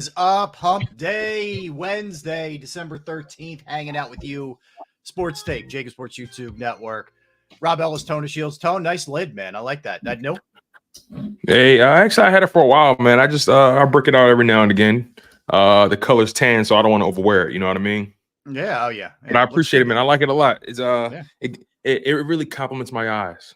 Is up, Hump Day, Wednesday, December 13th, hanging out with you. Sports Take, JAKIB Sports YouTube Network. Rob Ellis, Tone Shields. Tone, nice lid, man. I like that. That new? Hey, actually, I had it for a while, man. I break it out every now and again. The color's tan, so I don't want to overwear it. You know what I mean? Yeah, oh yeah. But I appreciate it, man. I like it a lot. It's Yeah. it really compliments my eyes.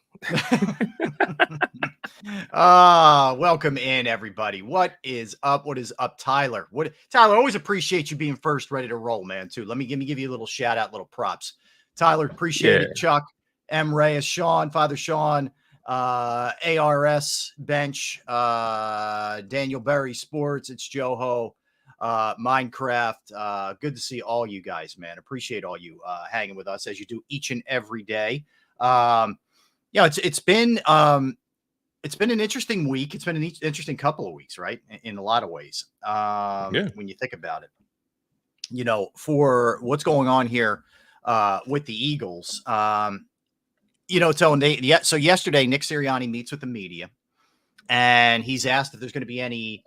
Welcome in, everybody. What is up? What is up, Tyler? Tyler, always appreciate you being first, ready to roll, man, too. Let me give you a little shout out, little props. Tyler, appreciate it. Chuck, M. Reyes, Sean, Father Sean, ARS Bench, Daniel Berry Sports, it's Joho, Minecraft. Good to see all you guys, man. Appreciate all you hanging with us as you do each and every day. It's been an interesting week. It's been an interesting couple of weeks, right? In a lot of ways. When you think about it, for what's going on here with the Eagles, so yesterday Nick Sirianni meets with the media and he's asked if there's going to be any,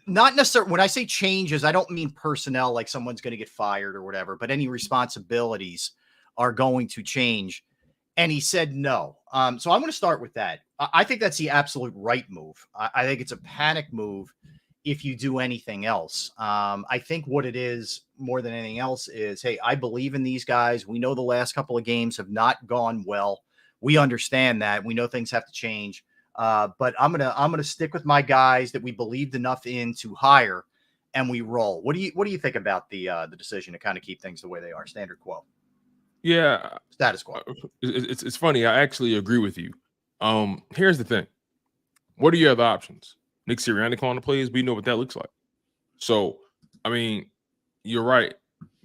not necessarily, when I say changes, I don't mean personnel, like someone's going to get fired or whatever, but any responsibilities are going to change. And he said no. So I'm going to start with that. I think that's the absolute right move. I think it's a panic move if you do anything else. I think what it is more than anything else is, hey, I believe in these guys. We know the last couple of games have not gone well. We understand that. We know things have to change. But I'm gonna stick with my guys that we believed enough in to hire, and we roll. What do you think about the decision to kind of keep things the way they are, standard quo? Yeah, status quo. It's funny. I actually agree with you. Here's the thing. What are your other options? Nick Sirianni calling the plays. We know what that looks like. So, I mean, you're right.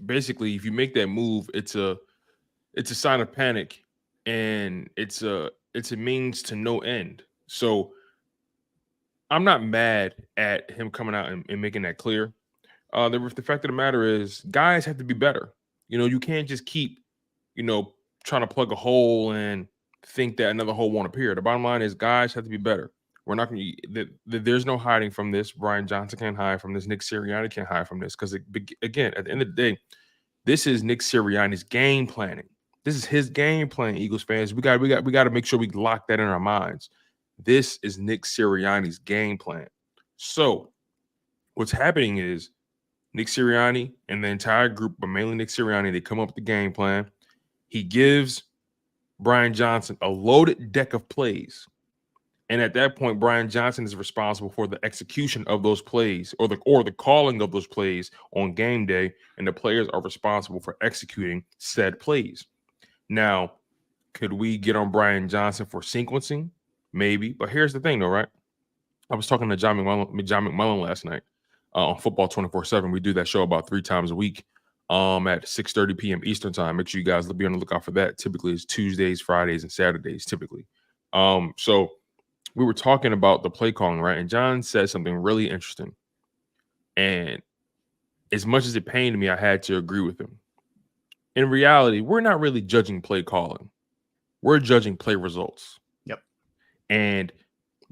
Basically, if you make that move, it's a sign of panic, and it's a means to no end. So, I'm not mad at him coming out and making that clear. The fact of the matter is, guys have to be better. You can't just keep trying to plug a hole and think that another hole won't appear. The bottom line is guys have to be better. We're not going to, there's no hiding from this. Brian Johnson can't hide from this. Nick Sirianni can't hide from this. Because again, at the end of the day, this is Nick Sirianni's game planning. This is his game plan, Eagles fans. We got to make sure we lock that in our minds. This is Nick Sirianni's game plan. So what's happening is Nick Sirianni and the entire group, but mainly Nick Sirianni, they come up with the game plan. He gives Brian Johnson a loaded deck of plays. And at that point, Brian Johnson is responsible for the execution of those plays or the calling of those plays on game day. And the players are responsible for executing said plays. Now, could we get on Brian Johnson for sequencing? Maybe. But here's the thing, though, right? I was talking to John McMullen last night on Football 24/7. We do that show about 3 times a week. At 6:30 p.m. Eastern time. Make sure you guys be on the lookout for that. Typically, it's Tuesdays, Fridays, and Saturdays, typically. So we were talking about the play calling, right? And John said something really interesting. And as much as it pained me, I had to agree with him. In reality, we're not really judging play calling. We're judging play results. Yep. And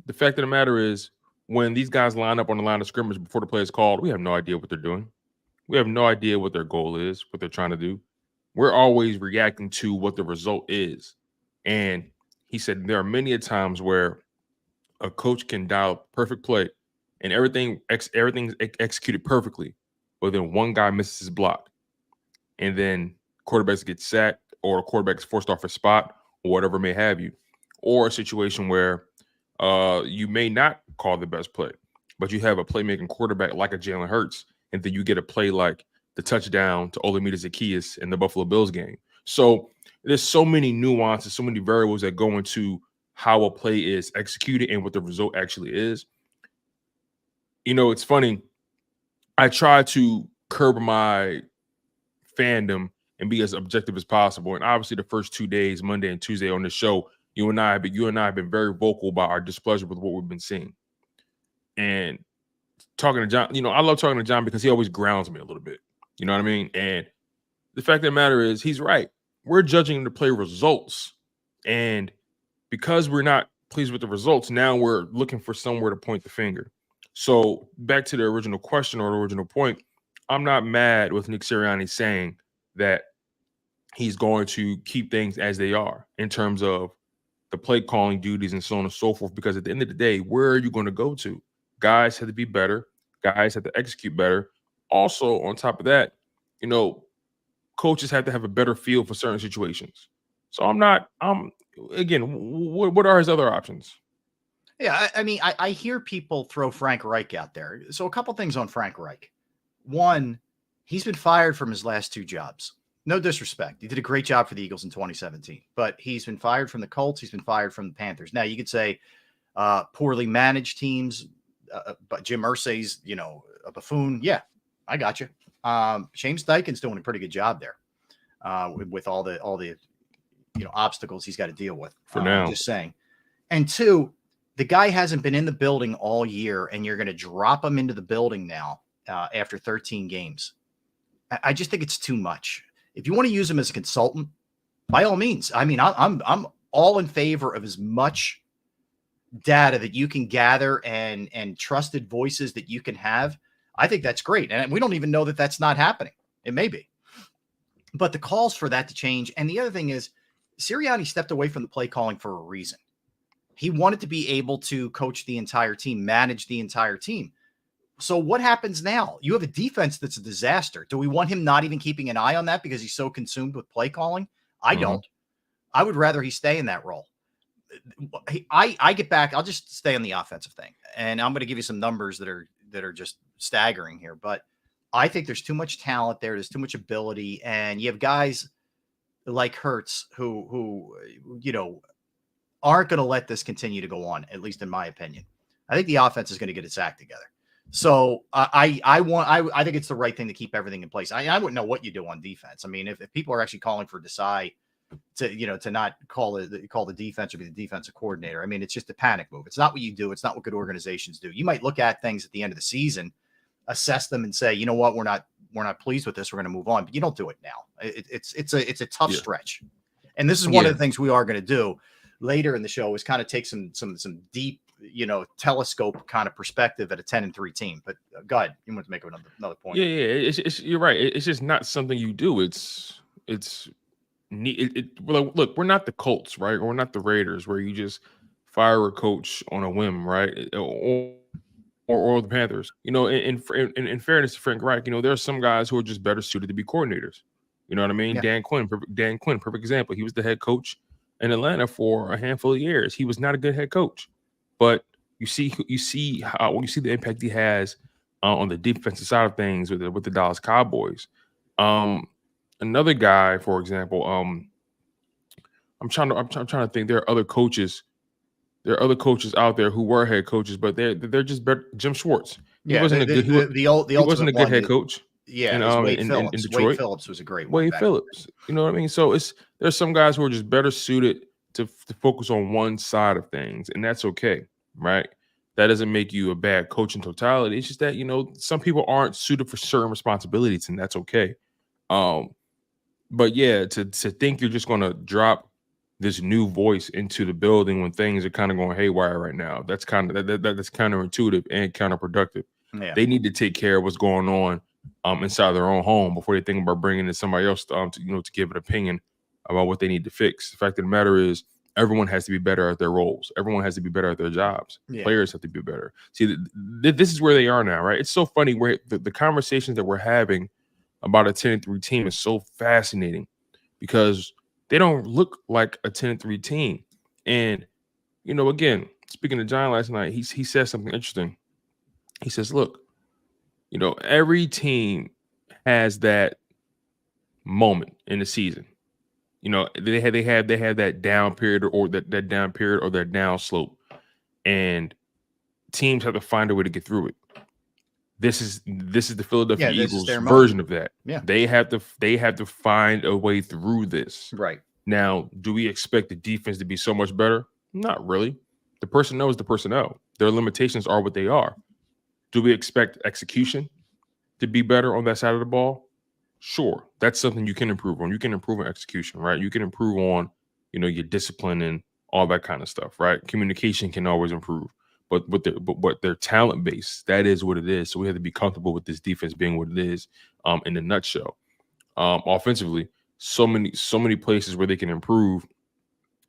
the fact of the matter is, when these guys line up on the line of scrimmage before the play is called, we have no idea what they're doing. We have no idea what their goal is, what they're trying to do. We're always reacting to what the result is. And he said there are many times where a coach can dial perfect play and everything's executed perfectly, but then one guy misses his block. And then quarterbacks get sacked or a quarterback's forced off his spot or whatever may have you. Or a situation where you may not call the best play, but you have a playmaking quarterback like a Jalen Hurts. And then you get a play like the touchdown to Olamide Zaccheaus in the Buffalo Bills game. So there's so many nuances, so many variables that go into how a play is executed and what the result actually is. It's funny. I try to curb my fandom and be as objective as possible. And obviously the first 2 days, Monday and Tuesday on the show, you and I have been very vocal about our displeasure with what we've been seeing. And talking to John, I love talking to John because he always grounds me a little bit. You know what I mean? And the fact of the matter is, he's right. We're judging the play results. And because we're not pleased with the results, now we're looking for somewhere to point the finger. So back to the original question or the original point, I'm not mad with Nick Sirianni saying that he's going to keep things as they are in terms of the play calling duties and so on and so forth. Because at the end of the day, where are you going to go to? Guys have to be better. Guys have to execute better. Also, on top of that, coaches have to have a better feel for certain situations. So again, what are his other options? Yeah, I mean, I hear people throw Frank Reich out there. So a couple things on Frank Reich. One, he's been fired from his last 2 jobs. No disrespect. He did a great job for the Eagles in 2017, but he's been fired from the Colts. He's been fired from the Panthers. Now you could say poorly managed teams, but Jim Irsay's, a buffoon. Yeah, I got you. James Dyken's doing a pretty good job there with all the obstacles he's got to deal with. For now, just saying. And 2, the guy hasn't been in the building all year, and you're going to drop him into the building now after 13 games. I just think it's too much. If you want to use him as a consultant, by all means. I mean, I'm all in favor of as much data that you can gather and trusted voices that you can have. I think that's great. And we don't even know that that's not happening. It may be. But the calls for that to change. And the other thing is, Sirianni stepped away from the play calling for a reason. He wanted to be able to coach the entire team, manage the entire team. So what happens now? You have a defense that's a disaster. Do we want him not even keeping an eye on that because he's so consumed with play calling? I don't. I would rather he stay in that role. I get back. I'll just stay on the offensive thing. And I'm going to give you some numbers that are just staggering here. But I think there's too much talent there. There's too much ability. And you have guys like Hurts who aren't going to let this continue to go on, at least in my opinion. I think the offense is going to get its act together. So I think it's the right thing to keep everything in place. I wouldn't know what you do on defense. I mean, if people are actually calling for Desai to not call the defense or be the defensive coordinator, I mean, it's just a panic move. It's not what you do. It's not what good organizations do. You might look at things at the end of the season, assess them, and say, you know what, we're not pleased with this. We're going to move on. But you don't do it now. It's a tough stretch, and this is one of the things we are going to do later in the show is kind of take some deep, telescope kind of perspective at a 10-3 team. But go ahead, you want to make another point? Yeah. You're right. It's just not something you do. Look, we're not the Colts, right? Or we're not the Raiders, where you just fire a coach on a whim, right? Or the Panthers. In fairness to Frank Reich, there are some guys who are just better suited to be coordinators. You know what I mean? Yeah. Dan Quinn, perfect example. He was the head coach in Atlanta for a handful of years. He was not a good head coach, but you see the impact he has on the defensive side of things with the Dallas Cowboys. Another guy, for example, I'm trying to think. There are other coaches. There are other coaches out there who were head coaches, but they're just better. Jim Schwartz. He wasn't a good head coach. Yeah, in Wade Detroit. Wade Phillips was a great one. Wade Phillips. You know what I mean? So there's some guys who are just better suited to focus on one side of things, and that's okay, right? That doesn't make you a bad coach in totality. It's just that, some people aren't suited for certain responsibilities, and that's okay. But yeah, to think you're just going to drop this new voice into the building when things are kind of going haywire right now, that's counterintuitive and counterproductive. Yeah. They need to take care of what's going on inside their own home before they think about bringing in somebody else to give an opinion about what they need to fix. The fact of the matter is, everyone has to be better at their roles. Everyone has to be better at their jobs. Yeah. Players have to be better. See, this is where they are now, right? It's so funny where the conversations that we're having about a 10-3 team is so fascinating because they don't look like a 10-3 team. And, again, speaking to John last night, he said something interesting. He says, look, every team has that moment in the season. They had that down period or that down period or that down slope, and teams have to find a way to get through it. This is the Philadelphia Eagles version of that. Yeah, they have to find a way through this. Right now, do we expect the defense to be so much better? Not really. The personnel is the personnel. Their limitations are what they are. Do we expect execution to be better on that side of the ball? Sure, that's something you can improve on. You can improve on execution, right? You can improve on, your discipline and all that kind of stuff, right? Communication can always improve. but what their talent base, that is what it is. So we have to be comfortable with this defense being what it is. In a nutshell, offensively, so many places where they can improve.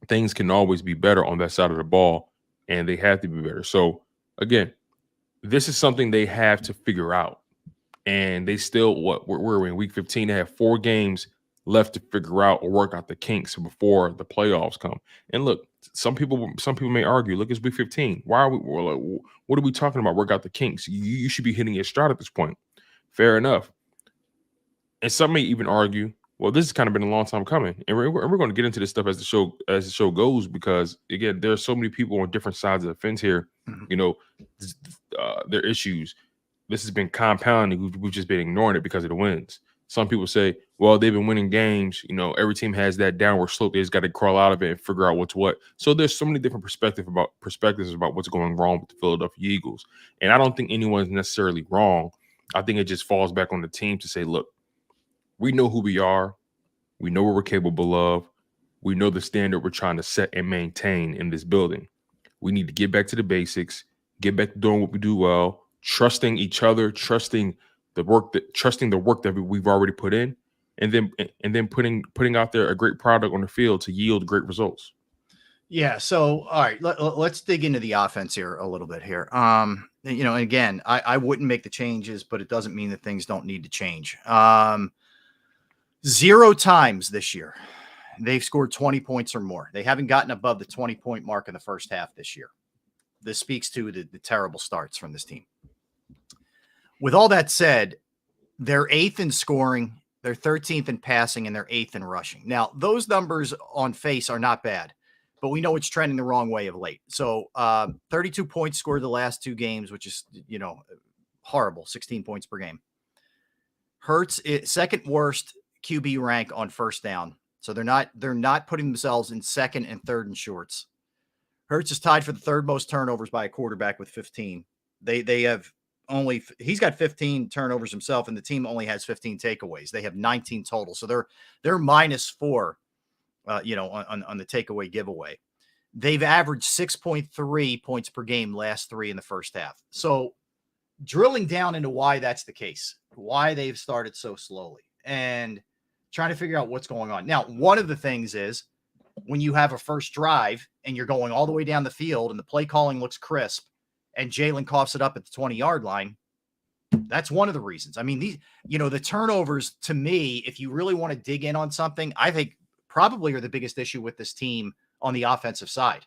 Things can always be better on that side of the ball, and they have to be better. So again, this is something they have to figure out. And they still, we're in week 15. They have 4 games left to figure out or work out the kinks before the playoffs come. And look, some people may argue, look, it's week 15. Why are what are we talking about? Work out the kinks. You should be hitting your stride at this point. Fair enough. And some may even argue, well, this has kind of been a long time coming. And we're going to get into this stuff as the show goes, because again, there are so many people on different sides of the fence here. You know, their issues. This has been compounding. We've just been ignoring it because of the wins. Some people say, well, they've been winning games. You know, every team has that downward slope. They just got to crawl out of it and figure out what's what. So there's so many different perspectives about what's going wrong with the Philadelphia Eagles. And I don't think anyone's necessarily wrong. I think it just falls back on the team to say, look, we know who we are. We know what we're capable of. We know the standard we're trying to set and maintain in this building. We need to get back to the basics, get back to doing what we do well, trusting each other, trusting the work that we've already put in, and then putting out there a great product on the field to yield great results. Yeah. So, all right, let's dig into the offense here a little bit here. You know, again, I wouldn't make the changes, but it doesn't mean that things don't need to change. 0 times this year they've scored 20 points or more. They haven't gotten above the 20-point mark in the first half this year. This speaks to the terrible starts from this team. With all that said, they're 8th in scoring, they're 13th in passing, and they're 8th in rushing. Now, those numbers on face are not bad, but we know it's trending the wrong way of late. So 32 points scored the last 2 games, which is, you know, horrible, 16 points per game. Hurts, second worst QB rank on first down. So they're not putting themselves in second and third in shorts. Hurts is tied for the 3rd most turnovers by a quarterback with 15. He's got 15 turnovers himself, and the team only has 15 takeaways. They have 19 total. So they're -4, you know, on the takeaway giveaway. They've averaged 6.3 points per game last 3 in the first half. So drilling down into why that's the case, why they've started so slowly, and trying to figure out what's going on. Now, one of the things is when you have a first drive and you're going all the way down the field and the play calling looks crisp and Jalen coughs it up at the 20-yard line, that's one of the reasons. I mean, the turnovers, to me, if you really want to dig in on something, I think probably are the biggest issue with this team on the offensive side.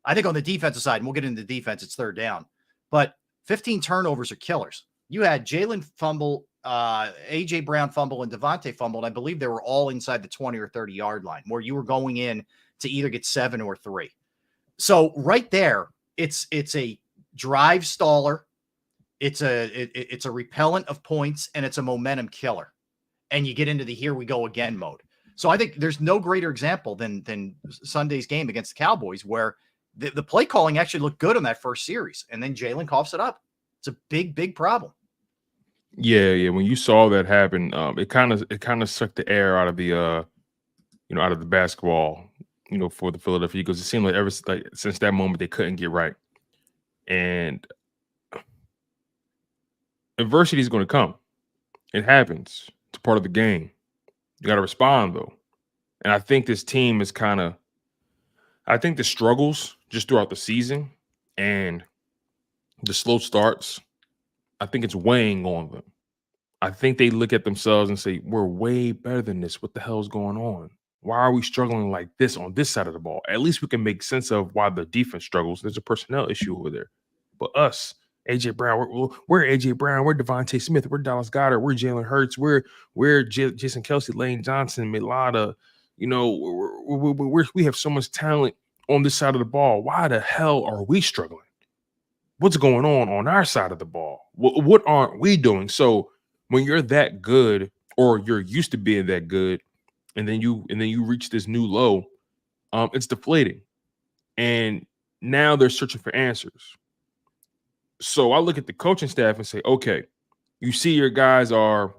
I think on the defensive side, and we'll get into the defense, it's 3rd down, but 15 turnovers are killers. You had Jalen fumble, A.J. Brown fumble, and Devontae fumble, and I believe they were all inside the 20 or 30-yard line where you were going in to either get 7 or 3. So right there, it's a drive staller, it's a repellent of points, and it's a momentum killer. And you get into the here we go again mode. So I think there's no greater example than Sunday's game against the Cowboys, where the play calling actually looked good on that first series, and then Jalen coughs it up. It's a big problem. Yeah. When you saw that happen, it kind of sucked the air out of the out of the basketball, for the Philadelphia Eagles. It seemed like since that moment they couldn't get right, and adversity is going to come. It happens. It's part of the game. You got to respond though, and I think this team is I think the struggles just throughout the season and the slow starts, I think it's weighing on them. I think they look at themselves and say, we're way better than this. What the hell is going on? Why are we struggling like this on this side of the ball? At least we can make sense of why the defense struggles. There's a personnel issue over there. But us, A.J. Brown, we're A.J. Brown, we're Devontae Smith, we're Dallas Goedert, we're Jalen Hurts, we're Jason Kelce, Lane Johnson, Milata. We have so much talent on this side of the ball. Why the hell are we struggling? What's going on our side of the ball? What aren't we doing? So when you're that good, or you're used to being that good, and then you reach this new low, it's deflating. And now they're searching for answers. So I look at the coaching staff and say, okay, you see your guys are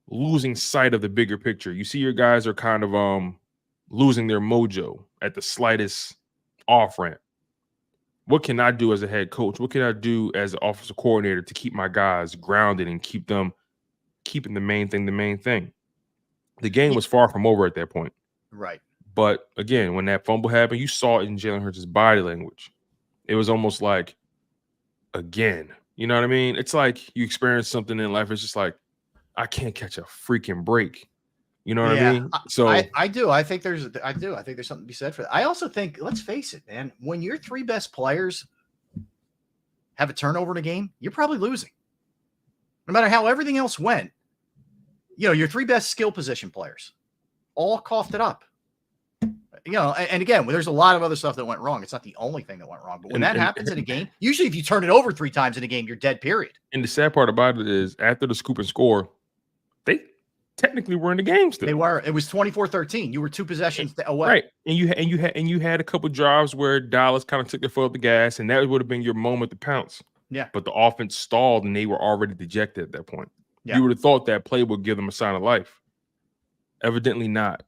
losing sight of the bigger picture. You see your guys are kind of losing their mojo at the slightest off ramp. what can I do as a head coach? What can I do as an offensive coordinator to keep my guys grounded and keeping the main thing the main thing? The game was far from over at that point. Right. But again, when that fumble happened, you saw it in Jalen Hurts' body language. It was almost like, again, you know what I mean? It's like you experience something in life. It's just like, I can't catch a freaking break. You know what I mean? So I do. I think there's something to be said for that. I also think, let's face it, man, when your three best players have a turnover in a game, you're probably losing. No matter how everything else went, you know, your three best skill position players all coughed it up. You know, and again, there's a lot of other stuff that went wrong. It's not the only thing that went wrong. But when that happens in a game, usually if you turn it over 3 times in a game, you're dead, period. And the sad part about it is after the scoop and score, they technically were in the game still. They were. It was 24-13. You were 2 possessions away. Right. And you had a couple drives where Dallas kind of took their foot off the gas, and that would have been your moment to pounce. Yeah. But the offense stalled and they were already dejected at that point. Yeah. You would have thought that play would give them a sign of life. Evidently not.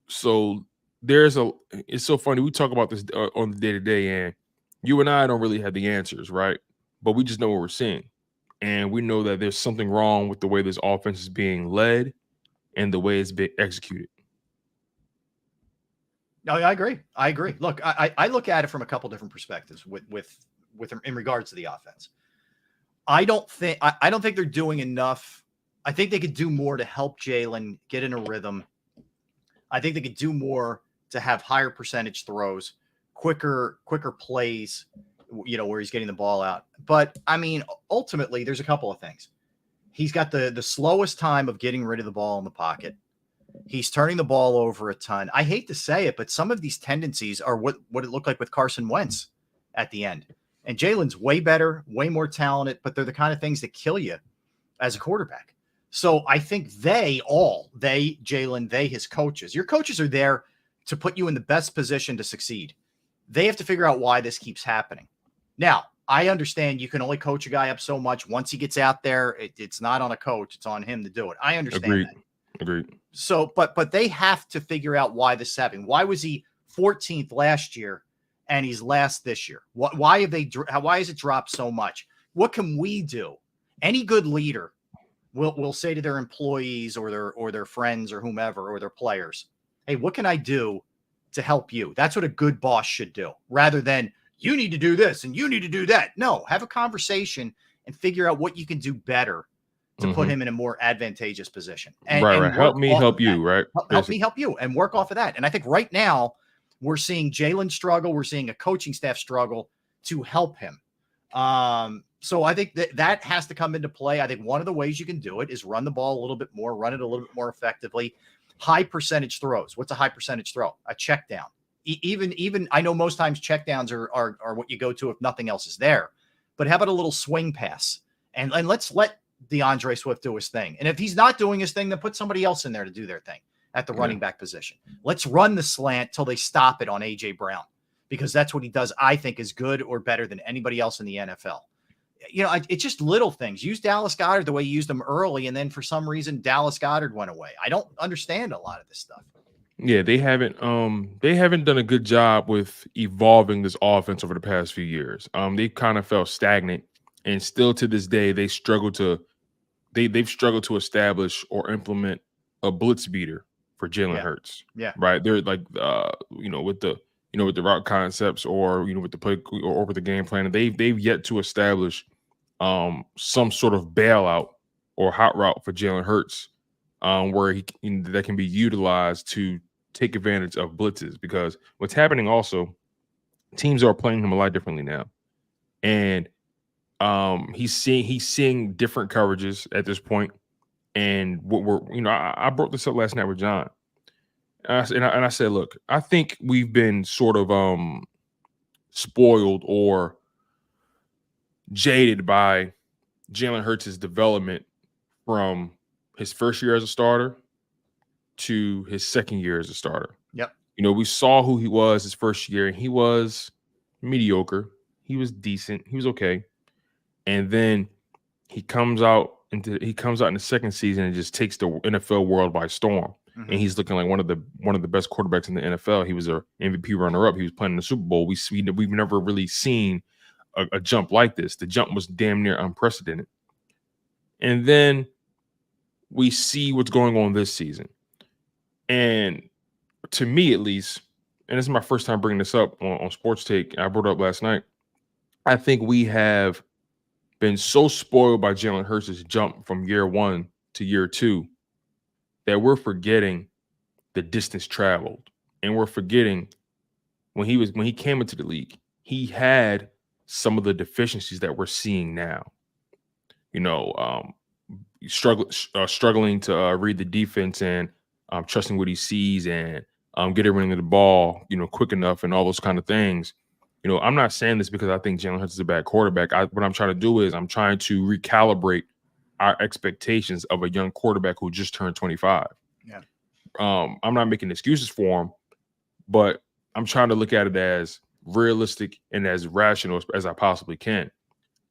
So it's so funny. We talk about this on the day-to-day, and you and I don't really have the answers, right? But we just know what we're seeing. And we know that there's something wrong with the way this offense is being led and the way it's being executed. No, I agree. I agree. Look, I look at it from a couple different perspectives with in regards to the offense. I don't think they're doing enough. I think they could do more to help Jalen get in a rhythm. I think they could do more to have higher percentage throws, quicker plays, you know, where he's getting the ball out. But I mean, ultimately, there's a couple of things. He's got the slowest time of getting rid of the ball in the pocket. He's turning the ball over a ton. I hate to say it, but some of these tendencies are what it looked like with Carson Wentz at the end. And Jalen's way better, way more talented, but they're the kind of things that kill you as a quarterback. So I think Jalen, his coaches, your coaches are there to put you in the best position to succeed. They have to figure out why this keeps happening. Now, I understand you can only coach a guy up so much. Once he gets out there, it's not on a coach. It's on him to do it. I understand that. Agreed. So, but they have to figure out why this is happening. Why was he 14th last year and he's last this year? Why has it dropped so much? What can we do? Any good leader will say to their employees or their friends or whomever or their players, hey, what can I do to help you? That's what a good boss should do, rather than you need to do this and you need to do that. No, have a conversation and figure out what you can do better to put him in a more advantageous position. And help me help you, right? Help me help you, and work off of that. And I think right now we're seeing Jalen struggle. We're seeing a coaching staff struggle to help him. So I think that has to come into play. I think one of the ways you can do it is run the ball a little bit more, run it a little bit more effectively. High percentage throws. What's a high percentage throw? A check down. Even I know most times check downs are what you go to if nothing else is there. But how about a little swing pass? And let's let DeAndre Swift do his thing. And if he's not doing his thing, then put somebody else in there to do their thing at the running back position. Let's run the slant till they stop it on A.J. Brown, because that's what he does, I think, is good or better than anybody else in the NFL. You know, it's just little things. Use Dallas Goedert the way you used him early, and then for some reason Dallas Goedert went away. I don't understand a lot of this stuff. Yeah, they haven't done a good job with evolving this offense over the past few years. They kind of felt stagnant, and still to this day they've struggled to establish or implement a blitz beater for Jalen Hurts. Yeah. Right. They're like with the route concepts or with the play or over the game plan, and they've yet to establish some sort of bailout or hot route for Jalen Hurts where that can be utilized to take advantage of blitzes. Because what's happening also, teams are playing him a lot differently now, and he's seeing different coverages at this point. And I brought this up last night with John, and I said, look, I think we've been sort of spoiled or jaded by Jalen Hurts' development from his first year as a starter to his second year as a starter. Yep. We saw who he was his first year, and he was mediocre. He was decent. He was okay. And then he comes out in the second season and just takes the NFL world by storm. Mm-hmm. And he's looking like one of the best quarterbacks in the NFL. He was a MVP runner-up. He was playing in the Super Bowl. We've never really seen a jump like this. The jump was damn near unprecedented. And then we see what's going on this season. And to me, at least, and this is my first time bringing this up on Sports Take, I brought it up last night, I think we have been so spoiled by Jalen Hurts' jump from year 1 to year 2 that we're forgetting the distance traveled. And we're forgetting when he came into the league, he had some of the deficiencies that we're seeing now. Struggling to read the defense and trusting what he sees and get everything to the ball, quick enough and all those kind of things. I'm not saying this because I think Jalen Hurts is a bad quarterback. What I'm trying to do is I'm trying to recalibrate our expectations of a young quarterback who just turned 25. Yeah. I'm not making excuses for him, but I'm trying to look at it as realistic and as rational as I possibly can.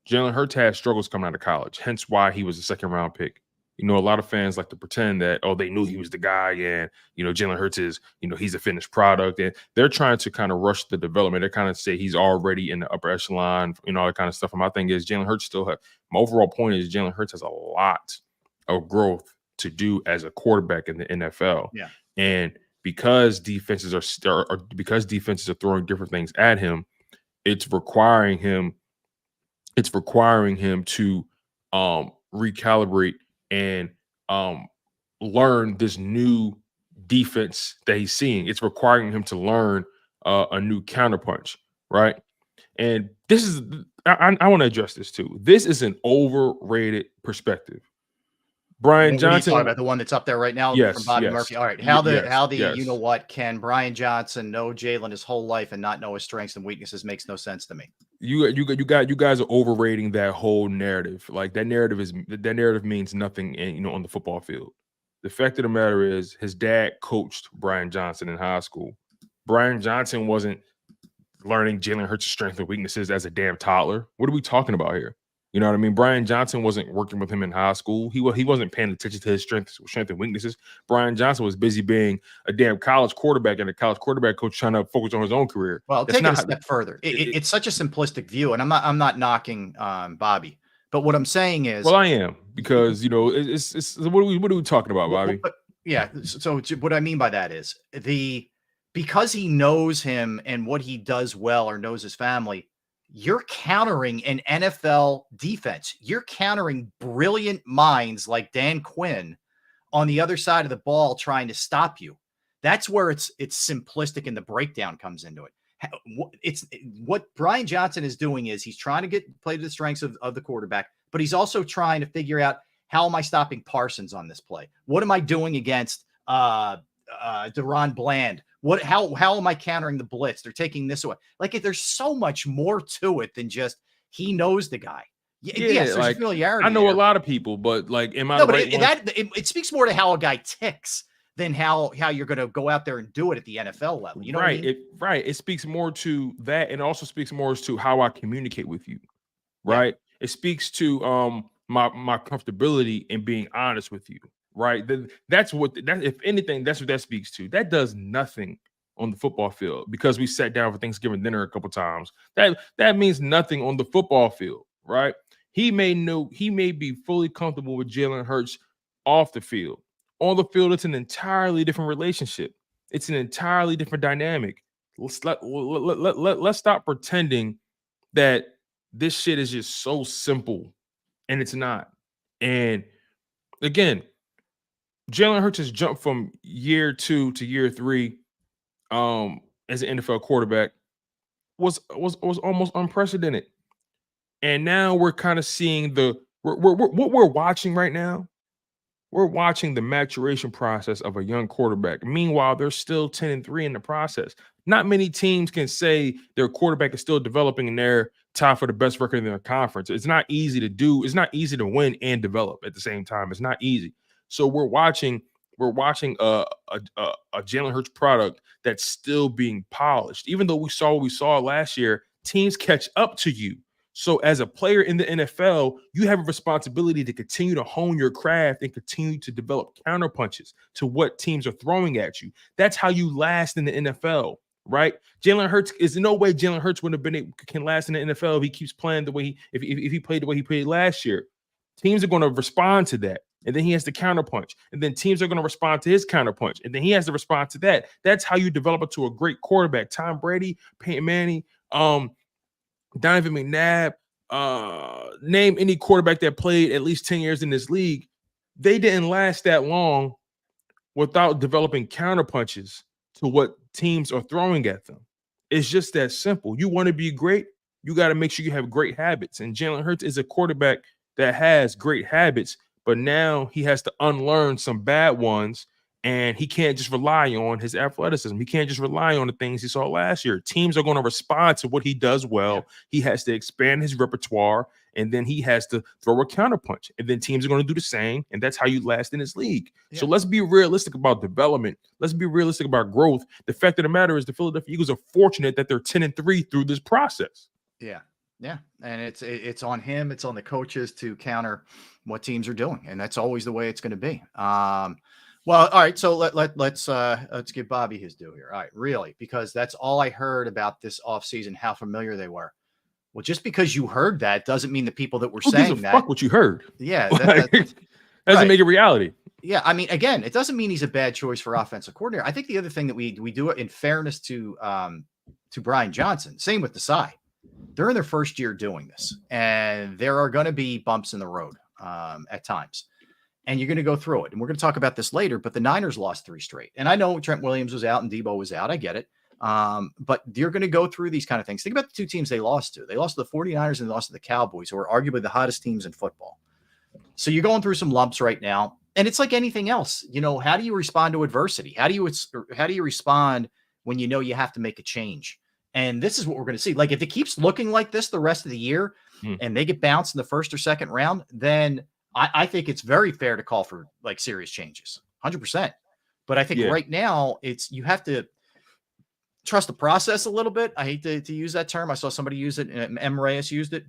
Jalen Hurts had struggles coming out of college, hence why he was a second-round pick. A lot of fans like to pretend that, they knew he was the guy and, Jalen Hurts is, he's a finished product. And they're trying to kind of rush the development. They kind of say he's already in the upper echelon, all that kind of stuff. And my thing is Jalen Hurts my overall point is Jalen Hurts has a lot of growth to do as a quarterback in the NFL. Yeah. And because defenses are throwing different things at him, it's requiring him to recalibrate and learn this new defense that he's seeing. It's requiring him to learn a new counterpunch, right? And this is I want to address this too. This is an overrated perspective. Brian Johnson, about the one that's up there right now, from Bobby Murphy. All right, can Brian Johnson know Jalen his whole life and not know his strengths and weaknesses makes no sense to me. You guys are overrating that whole narrative. Like that narrative means nothing, on the football field. The fact of the matter is, his dad coached Brian Johnson in high school. Brian Johnson wasn't learning Jalen Hurts' strengths and weaknesses as a damn toddler. What are we talking about here? You know what I mean? Brian Johnson wasn't working with him in high school. He wasn't paying attention to his strengths and weaknesses. Brian Johnson was busy being a damn college quarterback and a college quarterback coach trying to focus on his own career. Well, take it a step further. It's such a simplistic view, and I'm not knocking Bobby, but what I'm saying is, well, I am, because it's what are we talking about, Bobby? Yeah. So what I mean by that is because he knows him and what he does well or knows his family. You're countering an NFL defense. You're countering brilliant minds like Dan Quinn on the other side of the ball trying to stop you. That's where it's simplistic and the breakdown comes into it. It's what Brian Johnson is doing is he's trying to play to the strengths of the quarterback, but he's also trying to figure out, how am I stopping Parsons on this play? What am I doing against Deron Bland? How am I countering the blitz? They're taking this away. Like, there's so much more to it than just he knows the guy. Yes, there's familiarity. I know there. A lot of people, but it speaks more to how a guy ticks than how you're going to go out there and do it at the NFL level. You know right? What I mean? It speaks more to that, and also speaks more as to how I communicate with you. Right. Yeah. It speaks to my comfortability in being honest with you. Right. That's what if anything, that's what that speaks to. That does nothing on the football field because we sat down for Thanksgiving dinner a couple times. That means nothing on the football field. Right. He may be fully comfortable with Jalen Hurts off the field. On the field, it's an entirely different relationship. It's an entirely different dynamic. Let's stop pretending that this shit is just so simple, and it's not. And again, Jalen Hurts has jumped from year 2 to year 3 as an NFL quarterback was almost unprecedented. And now we're kind of seeing what we're watching right now. We're watching the maturation process of a young quarterback. Meanwhile, they're still 10-3 in the process. Not many teams can say their quarterback is still developing and they're tied for the best record in their conference. It's not easy to do. It's not easy to win and develop at the same time. It's not easy. So we're watching a Jalen Hurts product that's still being polished. Even though we saw what we saw last year, teams catch up to you. So as a player in the NFL, you have a responsibility to continue to hone your craft and continue to develop counterpunches to what teams are throwing at you. That's how you last in the NFL, right? Jalen Hurts is no way Jalen Hurts would have can last in the NFL if he keeps playing the way if he played the way he played last year. Teams are going to respond to that. And then he has to counterpunch. And then teams are going to respond to his counterpunch. And then he has to respond to that. That's how you develop into a great quarterback. Tom Brady, Peyton Manning, Donovan McNabb, name any quarterback that played at least 10 years in this league. They didn't last that long without developing counterpunches to what teams are throwing at them. It's just that simple. You want to be great, you got to make sure you have great habits. And Jalen Hurts is a quarterback that has great habits, but now he has to unlearn some bad ones, and he can't just rely on his athleticism. He can't just rely on the things he saw last year. Teams are going to respond to what he does well. Yeah. He has to expand his repertoire, and then he has to throw a counterpunch, and then teams are going to do the same, and that's how you last in this league. Yeah. So let's be realistic about development. Let's be realistic about growth. The fact of the matter is the Philadelphia Eagles are fortunate that they're 10-3 through this process. Yeah. Yeah. And it's on him. It's on the coaches to counter what teams are doing. And that's always the way it's going to be. Well, all right. So let's give Bobby his due here. All right. Really, because that's all I heard about this offseason, how familiar they were. Well, just because you heard that doesn't mean the people that were saying that. Fuck what you heard. Yeah. That doesn't make it reality. Yeah. I mean, again, it doesn't mean he's a bad choice for offensive coordinator. I think the other thing that we do it in fairness to Brian Johnson, same with Desai. They're in their first year doing this, and there are going to be bumps in the road at times, and you're going to go through it. And we're going to talk about this later, but the Niners lost 3 straight. And I know Trent Williams was out and Debo was out. I get it. But you're going to go through these kind of things. Think about the 2 teams they lost to. They lost to the 49ers and they lost to the Cowboys, who are arguably the hottest teams in football. So you're going through some lumps right now. And it's like anything else. You know, how do you respond to adversity? How do you respond when you know you have to make a change? And this is what we're going to see. Like, if it keeps looking like this the rest of the year and they get bounced in the first or second round, then I think it's very fair to call for like serious changes, 100%. But I think right now you have to trust the process a little bit. I hate to use that term. I saw somebody use it. And M. Reyes used it.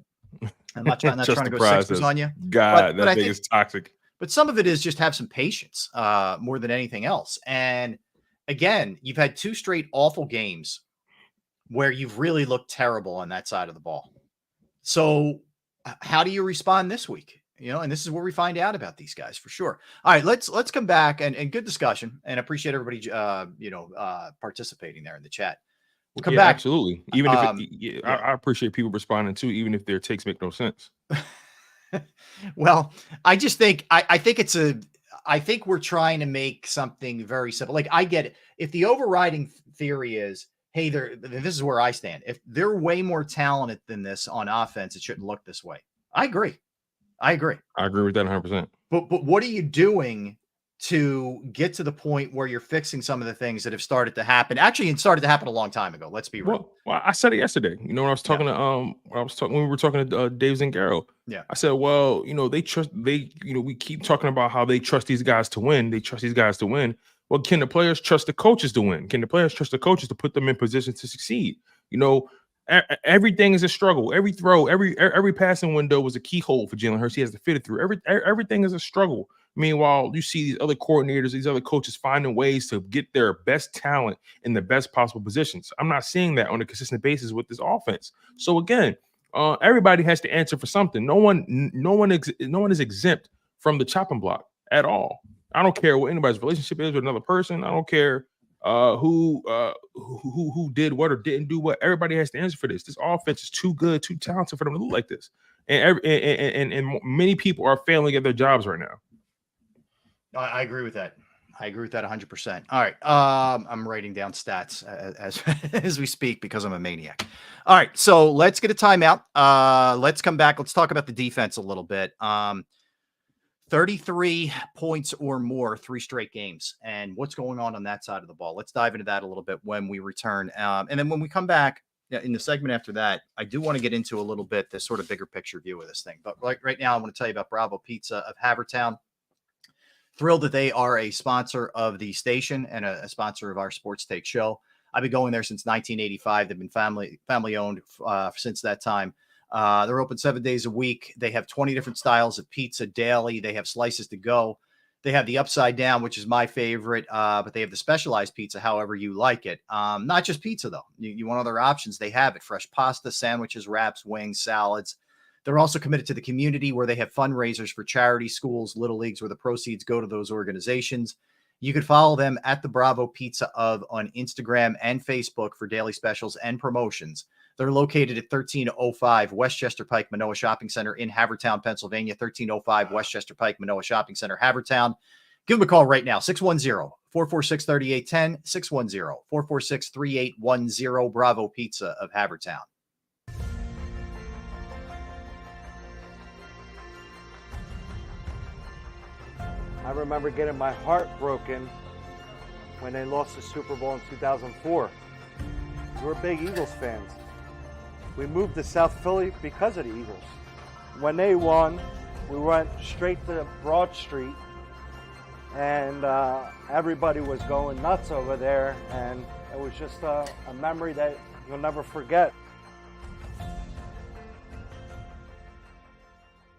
I'm not trying to go sexist on you. God, that thing is toxic. But some of it is just have some patience more than anything else. And again, you've had 2 straight awful games where you've really looked terrible on that side of the ball. So how do you respond this week? You know, and this is where we find out about these guys for sure. All right, let's come back and good discussion, and appreciate everybody, participating there in the chat. We'll come back. Absolutely. Even if I appreciate people responding too, even if their takes make no sense. Well, I just think, I think we're trying to make something very simple. Like, I get it. If the overriding theory is, hey, this is where I stand. If they're way more talented than this on offense, it shouldn't look this way. I agree. I agree with that 100%. But what are you doing to get to the point where you're fixing some of the things that have started to happen? Actually, it started to happen a long time ago. Let's be real. Well, I said it yesterday. You know, when I was talking when we were talking to Dave Zangaro. Yeah. I said, well, you know, we keep talking about how they trust these guys to win. They trust these guys to win. Well, can the players trust the coaches to win? Can the players trust the coaches to put them in position to succeed? You know, everything is a struggle. Every throw, every passing window was a keyhole for Jalen Hurts. He has to fit it through. Everything is a struggle. Meanwhile, you see these other coordinators, these other coaches finding ways to get their best talent in the best possible positions. I'm not seeing that on a consistent basis with this offense. So again, everybody has to answer for something. No one is exempt from the chopping block at all. I don't care what anybody's relationship is with another person. I don't care who did what or didn't do what. Everybody has to answer for this. This offense is too good, too talented for them to look like this. And many people are failing at their jobs right now. I agree with that. I agree with that 100%. All right. I'm writing down stats as we speak because I'm a maniac. All right. So let's get a timeout. Let's come back. Let's talk about the defense a little bit. 33 points or more, 3 straight games, and what's going on that side of the ball. Let's dive into that a little bit when we return. And then when we come back in the segment after that, I do want to get into a little bit this sort of bigger picture view of this thing. But right now, I want to tell you about Bravo Pizza of Havertown. Thrilled that they are a sponsor of the station and a sponsor of our Sports Take show. I've been going there since 1985. They've been family owned since that time. They're open 7 days a week. They have 20 different styles of pizza daily. They have slices to go. They have the upside down, which is my favorite, but they have the specialized pizza, however you like it. Not just pizza, though. You want other options, they have it. Fresh pasta, sandwiches, wraps, wings, salads. They're also committed to the community where they have fundraisers for charity, schools, little leagues, where the proceeds go to those organizations. You can follow them at the Bravo Pizza of on Instagram and Facebook for daily specials and promotions. They're located at 1305 Westchester Pike, Manoa Shopping Center in Havertown, Pennsylvania. 1305 Westchester Pike, Manoa Shopping Center, Havertown. Give them a call right now, 610-446-3810, 610-446-3810, Bravo Pizza of Havertown. I remember getting my heart broken when they lost the Super Bowl in 2004. We're big Eagles fans. We moved to South Philly because of the Eagles. When they won, we went straight to Broad Street, and everybody was going nuts over there, and it was just a memory that you'll never forget.